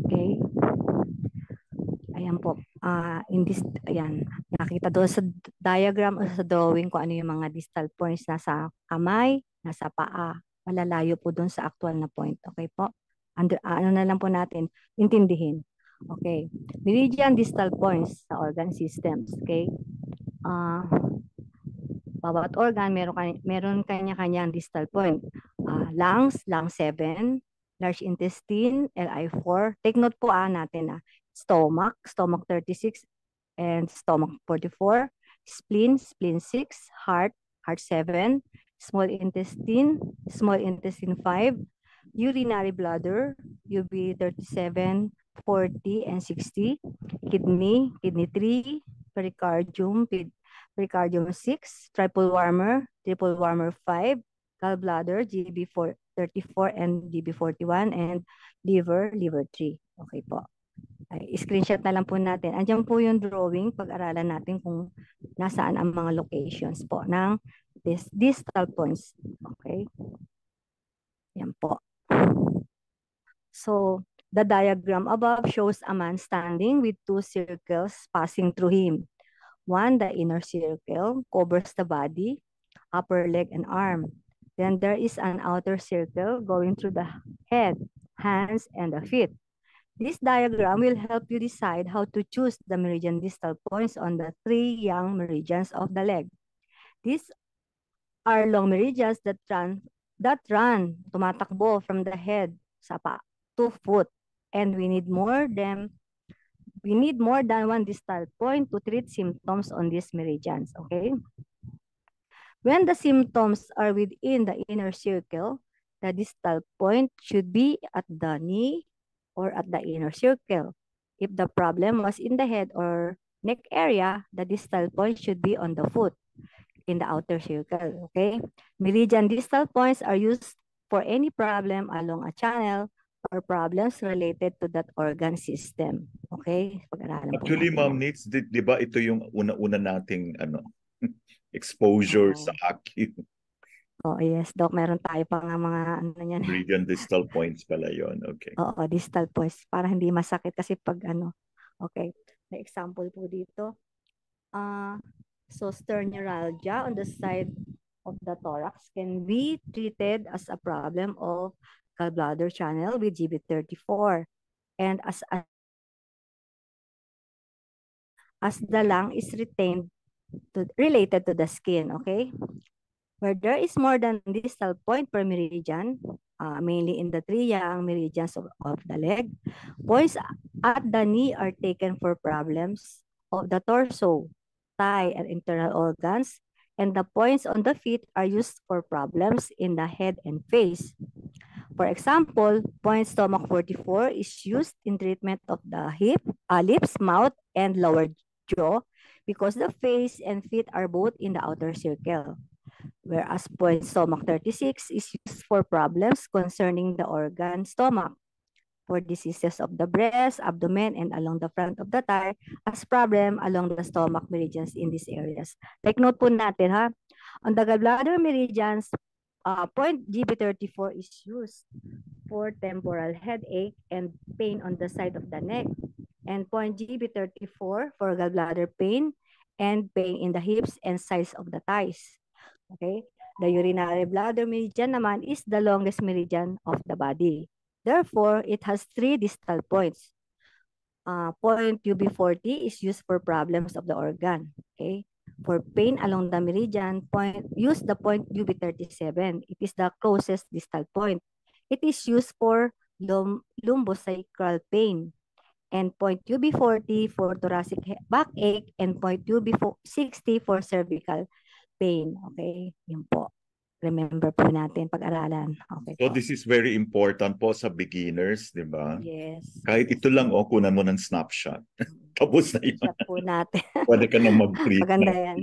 Okay? Ayan po. Ayan, nakita doon sa diagram o sa drawing kung ano yung mga distal points nasa kamay, nasa paa. Malalayo po doon sa actual na point. Okay po? Ano na lang po natin, intindihin. Okay. Meridian distal points sa organ systems. Okay? Ah, bawat organ meron kanya-kanyang distal point. Lungs, lung 7, large intestine, LI4. Take note po natin. Stomach 36, and stomach 44, spleen 6, heart 7, small intestine 5, urinary bladder, UB 37, 40, and 60, kidney 3, pericardium 6, triple warmer 5, gallbladder, GB4, 34 and GB41, and liver 3. Okay po. Screenshot na lang po natin. Andiyan po yung drawing, pag-aralan natin kung nasaan ang mga locations po ng distal points. Okay? Yan po. So, the diagram above shows a man standing with two circles passing through him. One, the inner circle, covers the body, upper leg, and arm. Then there is an outer circle going through the head, hands, and the feet. This diagram will help you decide how to choose the meridian distal points on the 3 young meridians of the leg. These are long meridians that tumatakbo from the head sa to foot, and we need more than one distal point to treat symptoms on these meridians, okay? When the symptoms are within the inner circle, the distal point should be at the knee or at the inner circle. If the problem was in the head or neck area, the distal point should be on the foot in the outer circle, okay? Meridian distal points are used for any problem along a channel or problems related to that organ system. Okay? Pag-aralan po Actually, natin Ma'am yan. Nitz, di ba ito yung una-una nating exposure sa akin? Oh, yes, Doc. Meron tayo pa nga mga ano yan. Meridian distal points pala yon. Okay. Oo, distal points. Para hindi masakit kasi pag ano. Okay. May example po dito. So sternuralgia on the side of the thorax can be treated as a problem of gallbladder channel with GB34. And as the lung is related to the skin, okay? Where there is more than distal point per meridian, mainly in the 3 young meridians of the leg, points at the knee are taken for problems of the torso, thigh, and internal organs, and the points on the feet are used for problems in the head and face. For example, point stomach 44 is used in treatment of the lips, mouth, and lower jaw because the face and feet are both in the outer circle. Whereas point stomach 36 is used for problems concerning the organ stomach, for diseases of the breast, abdomen, and along the front of the thigh, as problem along the stomach meridians in these areas. Take note po natin ha, on the gallbladder meridians, point GB34 is used for temporal headache and pain on the side of the neck, and point GB34 for gallbladder pain and pain in the hips and sides of the thighs. Okay? The urinary bladder meridian naman is the longest meridian of the body. Therefore, it has 3 distal points. Point UB40 is used for problems of the organ. Okay? For pain along the meridian, use the point UB37. It is the closest distal point. It is used for lumbosacral pain. And point UB40 for thoracic backache, and point UB60 for cervical pain. Okay? Yun po. Remember po natin pag-aralan. Okay So po. this is very important po sa beginners, di ba? Yes. Kahit ito lang, kunan mo ng snapshot. Tapos na yun. Chat po natin. Pwede ka na mag-treat. Maganda yan.